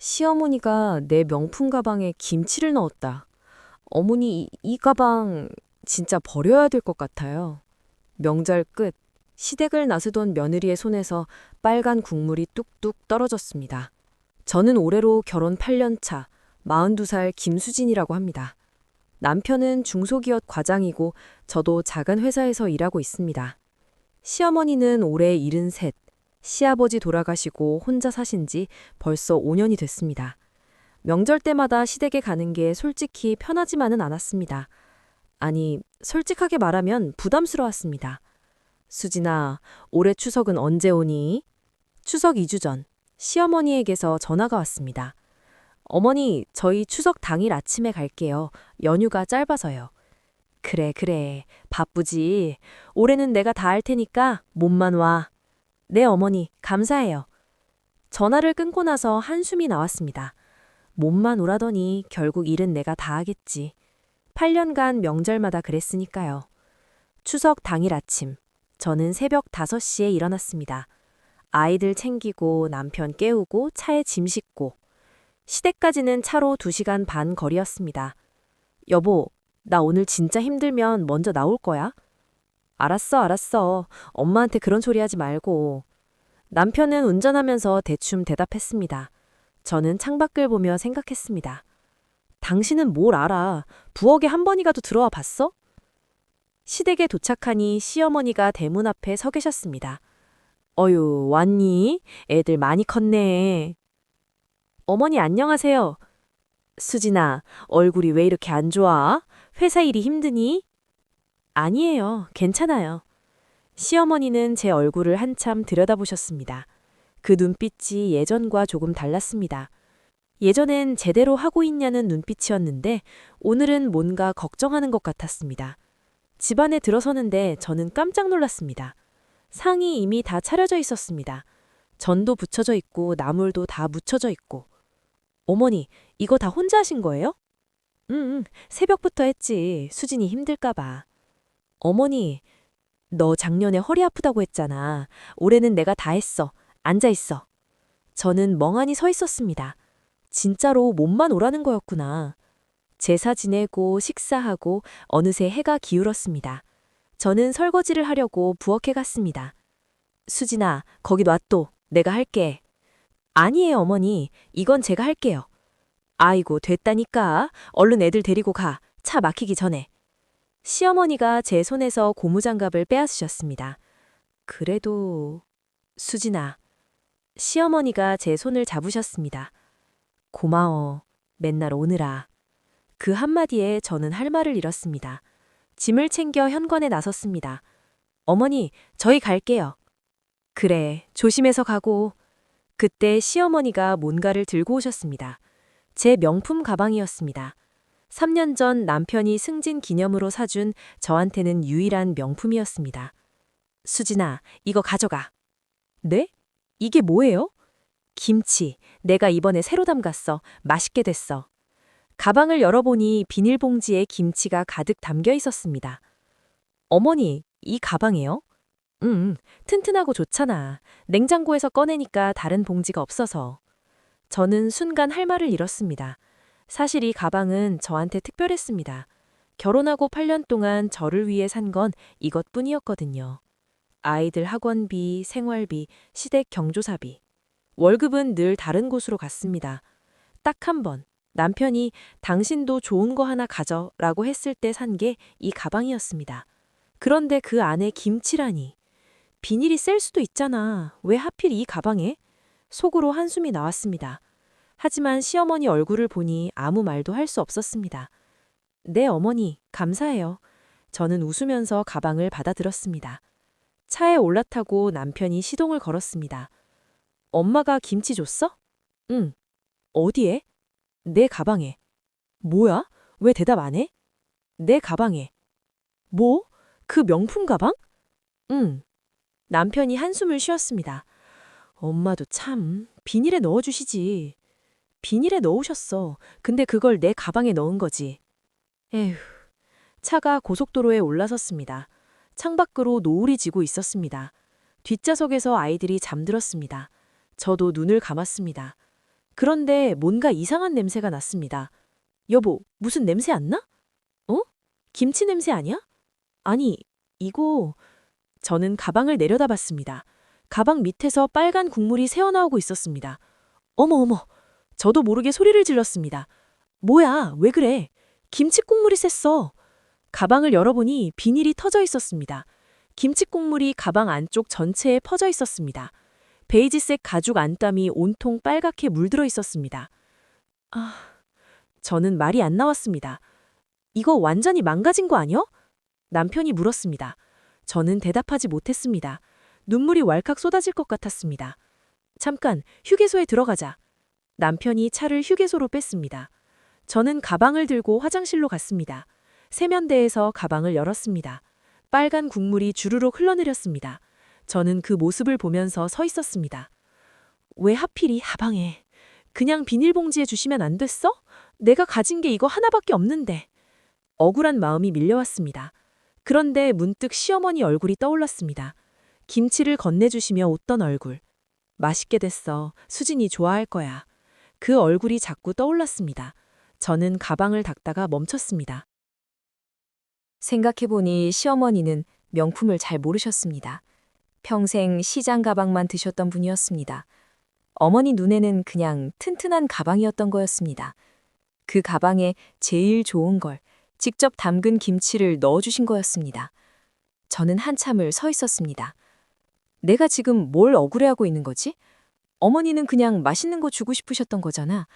시어머니가 내 명품 가방에 김치를 넣었다. 어머니, 이 가방 진짜 버려야 될 것 같아요. 명절 끝, 시댁을 나서던 며느리의 손에서 빨간 국물이 뚝뚝 떨어졌습니다. 저는 올해로 결혼 8년 차, 42살 김수진이라고 합니다. 남편은 중소기업 과장이고 저도 작은 회사에서 일하고 있습니다. 시어머니는 올해 73, 시아버지 돌아가시고 혼자 사신 지 벌써 5년이 됐습니다. 명절 때마다 시댁에 가는 게 솔직히 편하지만은 않았습니다. 아니, 솔직하게 말하면 부담스러웠습니다. 수진아, 올해 추석은 언제 오니? 추석 2주 전, 시어머니에게서 전화가 왔습니다. 어머니, 저희 추석 당일 아침에 갈게요. 연휴가 짧아서요. 그래, 그래. 바쁘지. 올해는 내가 다 할 테니까 몸만 와. 네, 어머니, 감사해요. 전화를 끊고 나서 한숨이 나왔습니다. 몸만 오라더니 결국 일은 내가 다 하겠지. 8년간 명절마다 그랬으니까요. 추석 당일 아침, 저는 새벽 5시에 일어났습니다. 아이들 챙기고 남편 깨우고 차에 짐 싣고 시댁까지는 차로 2시간 반 거리였습니다. 여보, 나 오늘 진짜 힘들면 먼저 나올 거야? 알았어, 알았어. 엄마한테 그런 소리 하지 말고. 남편은 운전하면서 대충 대답했습니다. 저는 창밖을 보며 생각했습니다. 당신은 뭘 알아? 부엌에 한 번이라도 들어와 봤어? 시댁에 도착하니 시어머니가 대문 앞에 서 계셨습니다. 어유, 왔니? 애들 많이 컸네. 어머니 안녕하세요. 수진아, 얼굴이 왜 이렇게 안 좋아? 회사 일이 힘드니? 아니에요. 괜찮아요. 시어머니는 제 얼굴을 한참 들여다보셨습니다. 그 눈빛이 예전과 조금 달랐습니다. 예전엔 제대로 하고 있냐는 눈빛이었는데 오늘은 뭔가 걱정하는 것 같았습니다. 집안에 들어서는데 저는 깜짝 놀랐습니다. 상이 이미 다 차려져 있었습니다. 전도 붙여져 있고 나물도 다 묻혀져 있고. 어머니, 이거 다 혼자 하신 거예요? 응, 새벽부터 했지. 수진이 힘들까 봐. 어머니, 너 작년에 허리 아프다고 했잖아. 올해는 내가 다 했어. 앉아 있어. 저는 멍하니 서 있었습니다. 진짜로 몸만 오라는 거였구나. 제사 지내고 식사하고 어느새 해가 기울었습니다. 저는 설거지를 하려고 부엌에 갔습니다. 수진아, 거기 놔둬. 내가 할게. 아니에요, 어머니. 이건 제가 할게요. 아이고, 됐다니까. 얼른 애들 데리고 가. 차 막히기 전에. 시어머니가 제 손에서 고무장갑을 빼앗으셨습니다. 그래도... 수진아. 시어머니가 제 손을 잡으셨습니다. 고마워. 맨날 오느라. 그 한마디에 저는 할 말을 잃었습니다. 짐을 챙겨 현관에 나섰습니다. 어머니, 저희 갈게요. 그래, 조심해서 가고. 그때 시어머니가 뭔가를 들고 오셨습니다. 제 명품 가방이었습니다. 3년 전 남편이 승진 기념으로 사준 저한테는 유일한 명품이었습니다. 수진아, 이거 가져가. 네? 이게 뭐예요? 김치. 내가 이번에 새로 담갔어. 맛있게 됐어. 가방을 열어보니 비닐봉지에 김치가 가득 담겨 있었습니다. 어머니, 이 가방이요? 튼튼하고 좋잖아. 냉장고에서 꺼내니까 다른 봉지가 없어서. 저는 순간 할 말을 잃었습니다. 사실 이 가방은 저한테 특별했습니다. 결혼하고 8년 동안 저를 위해 산 건 이것뿐이었거든요. 아이들 학원비, 생활비, 시댁 경조사비. 월급은 늘 다른 곳으로 갔습니다. 딱 한 번, 남편이 당신도 좋은 거 하나 가져 라고 했을 때 산 게 이 가방이었습니다. 그런데 그 안에 김치라니. 비닐이 셀 수도 있잖아. 왜 하필 이 가방에? 속으로 한숨이 나왔습니다. 하지만 시어머니 얼굴을 보니 아무 말도 할 수 없었습니다. 네, 어머니, 감사해요. 저는 웃으면서 가방을 받아들었습니다. 차에 올라타고 남편이 시동을 걸었습니다. 엄마가 김치 줬어? 응. 어디에? 내 가방에. 뭐야? 왜 대답 안 해? 내 가방에. 뭐? 그 명품 가방? 응. 남편이 한숨을 쉬었습니다. 엄마도 참, 비닐에 넣어주시지. 비닐에 넣으셨어. 근데 그걸 내 가방에 넣은 거지. 에휴. 차가 고속도로에 올라섰습니다. 창밖으로 노을이 지고 있었습니다. 뒷좌석에서 아이들이 잠들었습니다. 저도 눈을 감았습니다. 그런데 뭔가 이상한 냄새가 났습니다. 여보, 무슨 냄새 안 나? 어? 김치 냄새 아니야? 아니, 이거... 저는 가방을 내려다봤습니다. 가방 밑에서 빨간 국물이 새어나오고 있었습니다. 어머, 어머. 저도 모르게 소리를 질렀습니다. 뭐야, 왜 그래? 김치 국물이 샜어. 가방을 열어보니 비닐이 터져 있었습니다. 김치 국물이 가방 안쪽 전체에 퍼져 있었습니다. 베이지색 가죽 안땀이 온통 빨갛게 물들어 있었습니다. 아, 저는 말이 안 나왔습니다. 이거 완전히 망가진 거 아니요? 남편이 물었습니다. 저는 대답하지 못했습니다. 눈물이 왈칵 쏟아질 것 같았습니다. 잠깐, 휴게소에 들어가자. 남편이 차를 휴게소로 뺐습니다. 저는 가방을 들고 화장실로 갔습니다. 세면대에서 가방을 열었습니다. 빨간 국물이 주르륵 흘러내렸습니다. 저는 그 모습을 보면서 서 있었습니다. 왜 하필이 가방에? 그냥 비닐봉지에 주시면 안 됐어? 내가 가진 게 이거 하나밖에 없는데. 억울한 마음이 밀려왔습니다. 그런데 문득 시어머니 얼굴이 떠올랐습니다. 김치를 건네주시며 웃던 얼굴. 맛있게 됐어. 수진이 좋아할 거야. 그 얼굴이 자꾸 떠올랐습니다. 저는 가방을 닫다가 멈췄습니다. 생각해보니 시어머니는 명품을 잘 모르셨습니다. 평생 시장 가방만 드셨던 분이었습니다. 어머니 눈에는 그냥 튼튼한 가방이었던 거였습니다. 그 가방에 제일 좋은 걸 직접 담근 김치를 넣어주신 거였습니다. 저는 한참을 서 있었습니다. 내가 지금 뭘 억울해하고 있는 거지? 어머니는 그냥 맛있는 거 주고 싶으셨던 거잖아.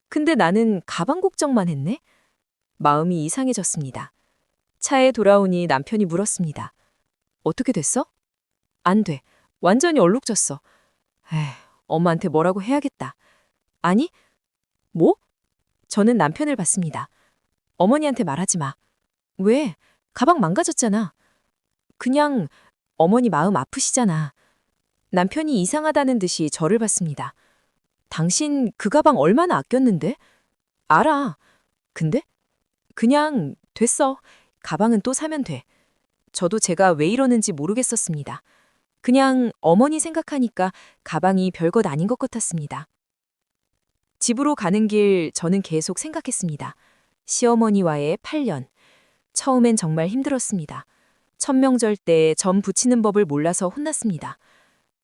근데 나는 가방 걱정만 했네? 마음이 이상해졌습니다. 차에 돌아오니 남편이 물었습니다. 어떻게 됐어? 안 돼. 완전히 얼룩졌어. 에휴, 엄마한테 뭐라고 해야겠다. 아니? 뭐? 저는 남편을 봤습니다. 어머니한테 말하지 마. 왜? 가방 망가졌잖아. 그냥 어머니 마음 아프시잖아. 남편이 이상하다는 듯이 저를 봤습니다. 당신 그 가방 얼마나 아꼈는데? 알아. 근데? 그냥 됐어. 가방은 또 사면 돼. 저도 제가 왜 이러는지 모르겠었습니다. 그냥 어머니 생각하니까 가방이 별것 아닌 것 같았습니다. 집으로 가는 길 저는 계속 생각했습니다. 시어머니와의 8년. 처음엔 정말 힘들었습니다. 천명절 때 전 부치는 법을 몰라서 혼났습니다.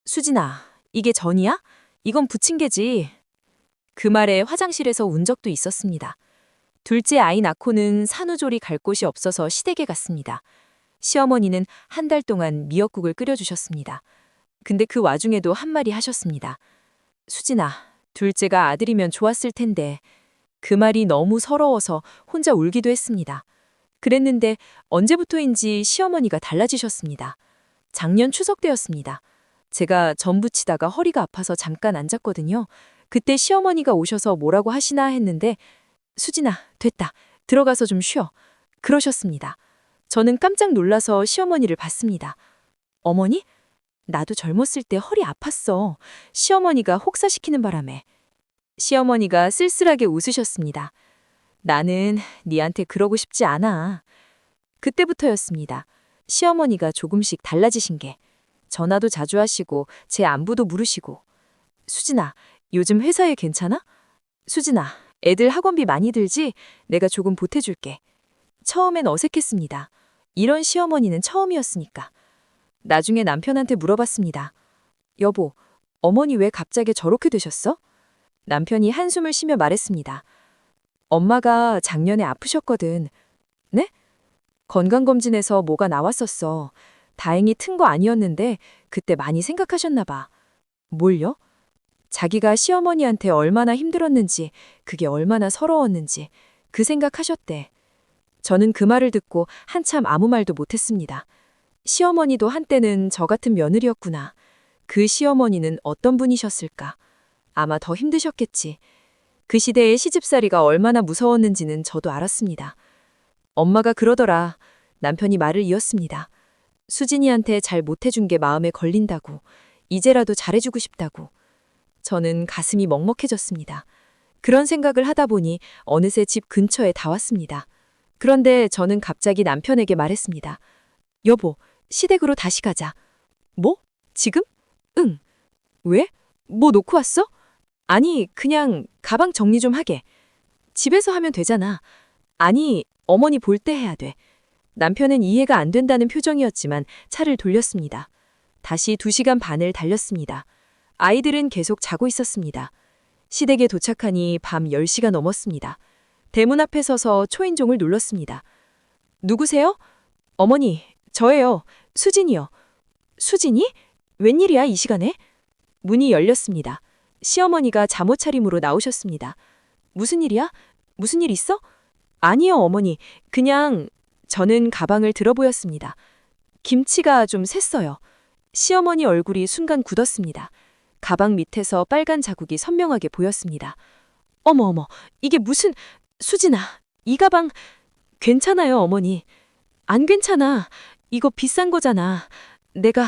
수진아, 이게 전이야? 이건 부침개지. 그 말에 화장실에서 운 적도 있었습니다. 둘째 아이 낳고는 산후조리 갈 곳이 없어서 시댁에 갔습니다. 시어머니는 한 달 동안 미역국을 끓여주셨습니다. 근데 그 와중에도 한마디 하셨습니다. 수진아, 둘째가 아들이면 좋았을 텐데. 그 말이 너무 서러워서 혼자 울기도 했습니다. 그랬는데 언제부터인지 시어머니가 달라지셨습니다. 작년 추석 때였습니다. 제가 전 부치다가 허리가 아파서 잠깐 앉았거든요. 그때 시어머니가 오셔서 뭐라고 하시나 했는데 수진아, 됐다. 들어가서 좀 쉬어. 그러셨습니다. 저는 깜짝 놀라서 시어머니를 봤습니다. 어머니? 나도 젊었을 때 허리 아팠어. 시어머니가 혹사시키는 바람에. 시어머니가 쓸쓸하게 웃으셨습니다. 나는 니한테 그러고 싶지 않아. 그때부터였습니다. 시어머니가 조금씩 달라지신 게. 전화도 자주 하시고 제 안부도 물으시고. 수진아, 요즘 회사에 괜찮아? 수진아, 애들 학원비 많이 들지? 내가 조금 보태줄게. 처음엔 어색했습니다. 이런 시어머니는 처음이었으니까. 나중에 남편한테 물어봤습니다. 여보, 어머니 왜 갑자기 저렇게 되셨어? 남편이 한숨을 쉬며 말했습니다. 엄마가 작년에 아프셨거든. 네? 건강검진에서 뭐가 나왔었어. 다행히 튼 거 아니었는데 그때 많이 생각하셨나 봐. 뭘요? 자기가 시어머니한테 얼마나 힘들었는지, 그게 얼마나 서러웠는지 그 생각하셨대. 저는 그 말을 듣고 한참 아무 말도 못했습니다. 시어머니도 한때는 저 같은 며느리였구나. 그 시어머니는 어떤 분이셨을까? 아마 더 힘드셨겠지. 그 시대의 시집살이가 얼마나 무서웠는지는 저도 알았습니다. 엄마가 그러더라. 남편이 말을 이었습니다. 수진이한테 잘 못해준 게 마음에 걸린다고. 이제라도 잘해주고 싶다고. 저는 가슴이 먹먹해졌습니다. 그런 생각을 하다 보니 어느새 집 근처에 다 왔습니다. 그런데 저는 갑자기 남편에게 말했습니다. 여보, 시댁으로 다시 가자. 뭐? 지금? 응. 왜? 뭐 놓고 왔어? 아니, 그냥 가방 정리 좀 하게. 집에서 하면 되잖아. 아니, 어머니 볼 때 해야 돼. 남편은 이해가 안 된다는 표정이었지만 차를 돌렸습니다. 다시 2시간 반을 달렸습니다. 아이들은 계속 자고 있었습니다. 시댁에 도착하니 밤 10시가 넘었습니다. 대문 앞에 서서 초인종을 눌렀습니다. 누구세요? 어머니, 저예요. 수진이요. 수진이? 웬일이야, 이 시간에? 문이 열렸습니다. 시어머니가 잠옷 차림으로 나오셨습니다. 무슨 일이야? 무슨 일 있어? 아니요, 어머니. 그냥 저는 가방을 들어보였습니다. 김치가 좀 샜어요. 시어머니 얼굴이 순간 굳었습니다. 가방 밑에서 빨간 자국이 선명하게 보였습니다. 어머, 이게 무슨... 수진아, 이 가방... 괜찮아요, 어머니. 안 괜찮아. 이거 비싼 거잖아. 내가...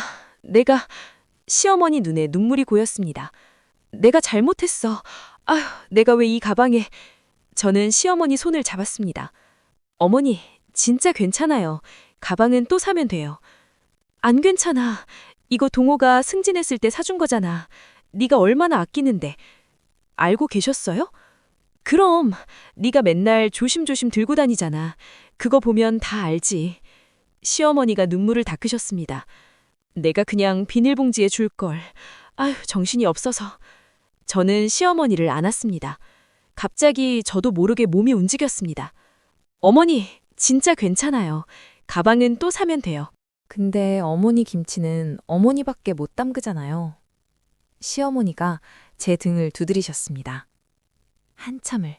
시어머니 눈에 눈물이 고였습니다. 내가 잘못했어. 아휴, 내가 왜 이 가방에... 저는 시어머니 손을 잡았습니다. 어머니, 진짜 괜찮아요. 가방은 또 사면 돼요. 안 괜찮아. 이거 동호가 승진했을 때 사준 거잖아. 네가 얼마나 아끼는데. 알고 계셨어요? 그럼 네가 맨날 조심조심 들고 다니잖아. 그거 보면 다 알지. 시어머니가 눈물을 닦으셨습니다. 내가 그냥 비닐봉지에 줄 걸. 아휴, 정신이 없어서. 저는 시어머니를 안았습니다. 갑자기 저도 모르게 몸이 움직였습니다. 어머니, 진짜 괜찮아요. 가방은 또 사면 돼요. 근데 어머니 김치는 어머니밖에 못 담그잖아요. 시어머니가 제 등을 두드리셨습니다. 한참을.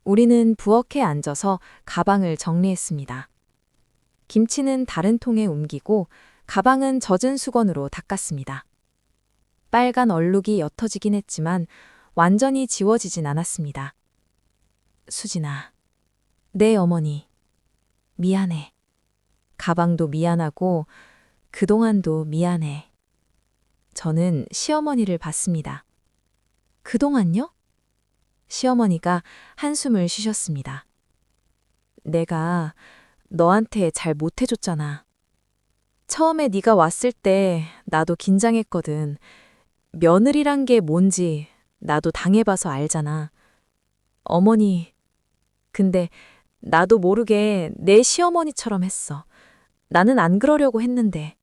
우리는 부엌에 앉아서 가방을 정리했습니다. 김치는 다른 통에 옮기고 가방은 젖은 수건으로 닦았습니다. 빨간 얼룩이 옅어지긴 했지만 완전히 지워지진 않았습니다. 수진아, 네 어머니, 미안해. 가방도 미안하고 그동안도 미안해. 저는 시어머니를 봤습니다. 그동안요? 시어머니가 한숨을 쉬셨습니다. 내가 너한테 잘 못해줬잖아. 처음에 네가 왔을 때 나도 긴장했거든. 며느리란 게 뭔지 나도 당해봐서 알잖아. 어머니, 근데 나도 모르게 내 시어머니처럼 했어. 나는 안 그러려고 했는데.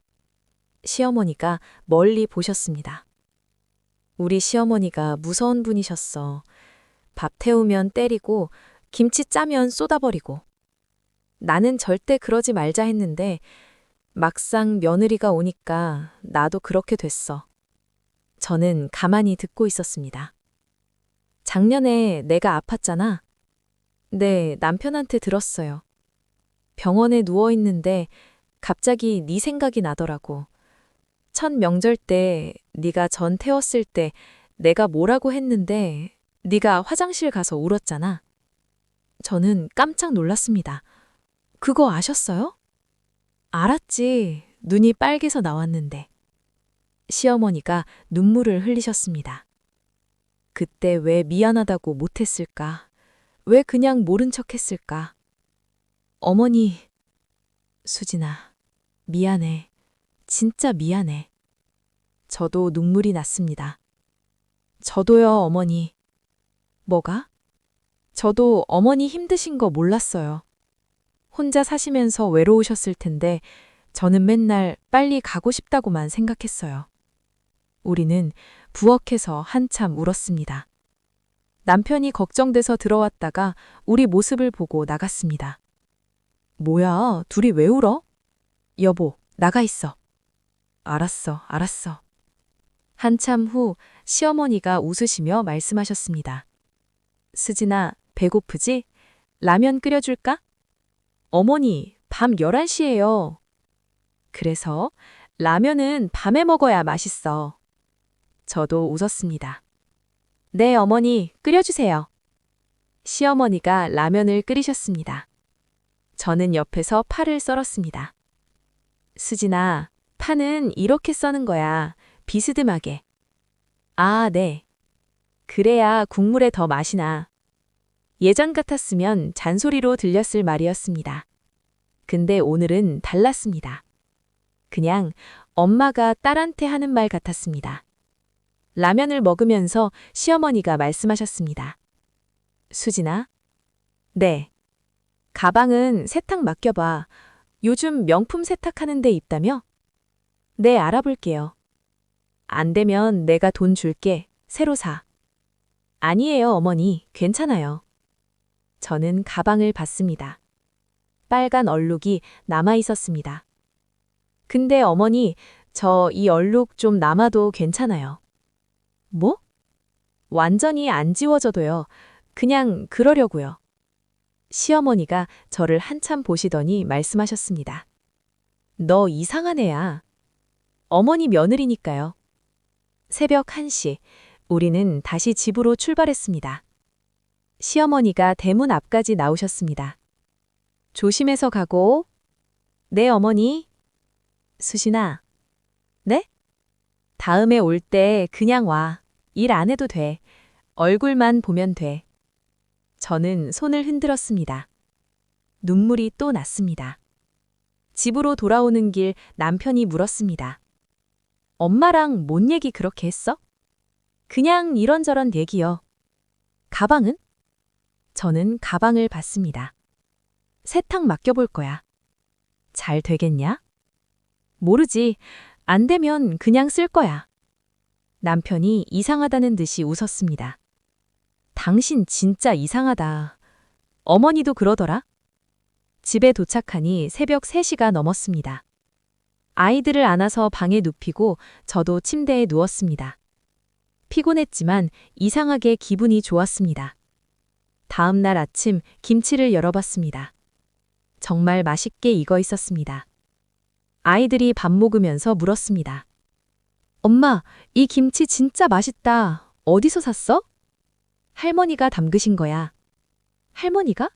시어머니가 멀리 보셨습니다. 우리 시어머니가 무서운 분이셨어. 밥 태우면 때리고 김치 짜면 쏟아버리고. 나는 절대 그러지 말자 했는데 막상 며느리가 오니까 나도 그렇게 됐어. 저는 가만히 듣고 있었습니다. 작년에 내가 아팠잖아. 네, 남편한테 들었어요. 병원에 누워 있는데 갑자기 네 생각이 나더라고. 첫 명절 때 네가 전 태웠을 때 내가 뭐라고 했는데 네가 화장실 가서 울었잖아. 저는 깜짝 놀랐습니다. 그거 아셨어요? 알았지. 눈이 빨개서 나왔는데. 시어머니가 눈물을 흘리셨습니다. 그때 왜 미안하다고 못했을까? 왜 그냥 모른 척 했을까? 어머니, 수진아, 미안해. 진짜 미안해. 저도 눈물이 났습니다. 저도요, 어머니. 뭐가? 저도 어머니 힘드신 거 몰랐어요. 혼자 사시면서 외로우셨을 텐데 저는 맨날 빨리 가고 싶다고만 생각했어요. 우리는 부엌에서 한참 울었습니다. 남편이 걱정돼서 들어왔다가 우리 모습을 보고 나갔습니다. 뭐야, 둘이 왜 울어? 여보, 나가 있어. 알았어. 한참 후 시어머니가 웃으시며 말씀하셨습니다. 수진아, 배고프지? 라면 끓여줄까? 어머니, 밤 11시예요. 그래서 라면은 밤에 먹어야 맛있어. 저도 웃었습니다. 네, 어머니, 끓여주세요. 시어머니가 라면을 끓이셨습니다. 저는 옆에서 파를 썰었습니다. 수진아, 파는 이렇게 써는 거야. 비스듬하게. 아, 네. 그래야 국물에 더 맛이 나. 예전 같았으면 잔소리로 들렸을 말이었습니다. 근데 오늘은 달랐습니다. 그냥 엄마가 딸한테 하는 말 같았습니다. 라면을 먹으면서 시어머니가 말씀하셨습니다. 수진아? 네. 가방은 세탁 맡겨봐. 요즘 명품 세탁하는 데 있다며? 네, 알아볼게요. 안 되면 내가 돈 줄게. 새로 사. 아니에요, 어머니. 괜찮아요. 저는 가방을 봤습니다. 빨간 얼룩이 남아 있었습니다. 근데 어머니, 저 이 얼룩 좀 남아도 괜찮아요. 뭐? 완전히 안 지워져도요. 그냥 그러려고요. 시어머니가 저를 한참 보시더니 말씀하셨습니다. 너 이상한 애야. 어머니 며느리니까요. 새벽 1시, 우리는 다시 집으로 출발했습니다. 시어머니가 대문 앞까지 나오셨습니다. 조심해서 가고. 네, 어머니. 수진아. 네? 다음에 올 때 그냥 와. 일 안 해도 돼. 얼굴만 보면 돼. 저는 손을 흔들었습니다. 눈물이 또 났습니다. 집으로 돌아오는 길 남편이 물었습니다. 엄마랑 뭔 얘기 그렇게 했어? 그냥 이런저런 얘기요. 가방은? 저는 가방을 봤습니다. 세탁 맡겨볼 거야. 잘 되겠냐? 모르지. 안 되면 그냥 쓸 거야. 남편이 이상하다는 듯이 웃었습니다. 당신 진짜 이상하다. 어머니도 그러더라? 집에 도착하니 새벽 3시가 넘었습니다. 아이들을 안아서 방에 눕히고 저도 침대에 누웠습니다. 피곤했지만 이상하게 기분이 좋았습니다. 다음 날 아침 김치를 열어봤습니다. 정말 맛있게 익어 있었습니다. 아이들이 밥 먹으면서 물었습니다. 엄마, 이 김치 진짜 맛있다. 어디서 샀어? 할머니가 담그신 거야. 할머니가?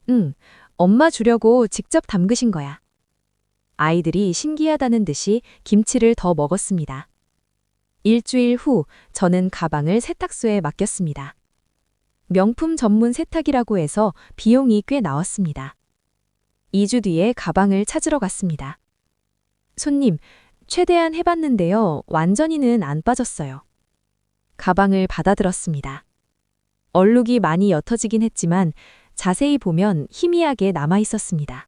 응, 엄마 주려고 직접 담그신 거야. 아이들이 신기하다는 듯이 김치를 더 먹었습니다. 일주일 후 저는 가방을 세탁소에 맡겼습니다. 명품 전문 세탁이라고 해서 비용이 꽤 나왔습니다. 2주 뒤에 가방을 찾으러 갔습니다. 손님, 최대한 해봤는데요. 완전히는 안 빠졌어요. 가방을 받아들었습니다. 얼룩이 많이 옅어지긴 했지만 자세히 보면 희미하게 남아 있었습니다.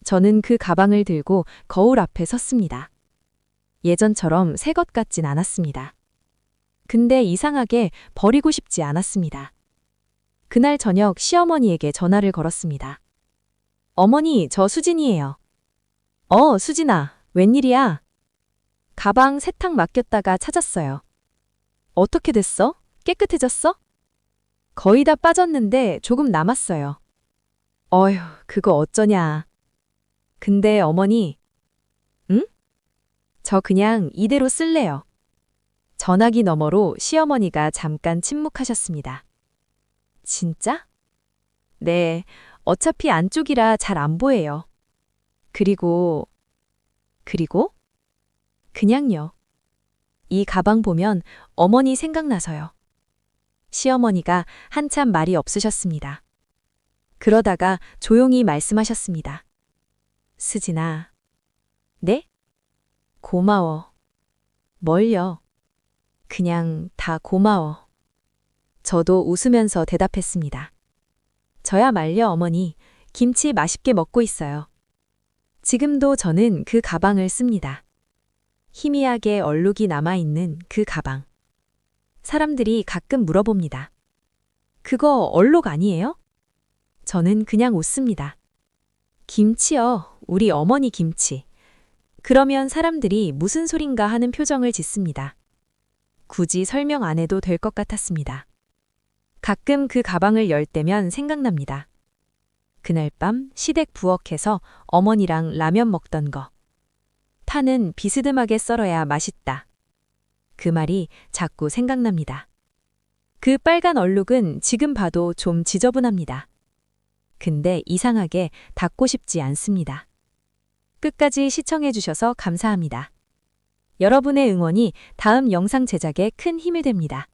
저는 그 가방을 들고 거울 앞에 섰습니다. 예전처럼 새 것 같진 않았습니다. 근데 이상하게 버리고 싶지 않았습니다. 그날 저녁 시어머니에게 전화를 걸었습니다. 어머니, 저 수진이에요. 수진아, 웬일이야? 가방 세탁 맡겼다가 찾았어요. 어떻게 됐어? 깨끗해졌어? 거의 다 빠졌는데 조금 남았어요. 어휴, 그거 어쩌냐. 근데 어머니, 응? 저 그냥 이대로 쓸래요. 전화기 너머로 시어머니가 잠깐 침묵하셨습니다. 진짜? 네, 어차피 안쪽이라 잘 안 보여요. 그리고? 그냥요. 이 가방 보면 어머니 생각나서요. 시어머니가 한참 말이 없으셨습니다. 그러다가 조용히 말씀하셨습니다. 수진아. 네? 고마워. 뭘요? 그냥 다 고마워. 저도 웃으면서 대답했습니다. 저야말요, 어머니. 김치 맛있게 먹고 있어요. 지금도 저는 그 가방을 씁니다. 희미하게 얼룩이 남아있는 그 가방. 사람들이 가끔 물어봅니다. 그거 얼룩 아니에요? 저는 그냥 웃습니다. 김치요, 우리 어머니 김치. 그러면 사람들이 무슨 소린가 하는 표정을 짓습니다. 굳이 설명 안 해도 될 것 같았습니다. 가끔 그 가방을 열 때면 생각납니다. 그날 밤 시댁 부엌에서 어머니랑 라면 먹던 거. 파는 비스듬하게 썰어야 맛있다. 그 말이 자꾸 생각납니다. 그 빨간 얼룩은 지금 봐도 좀 지저분합니다. 근데 이상하게 닦고 싶지 않습니다. 끝까지 시청해주셔서 감사합니다. 여러분의 응원이 다음 영상 제작에 큰 힘이 됩니다.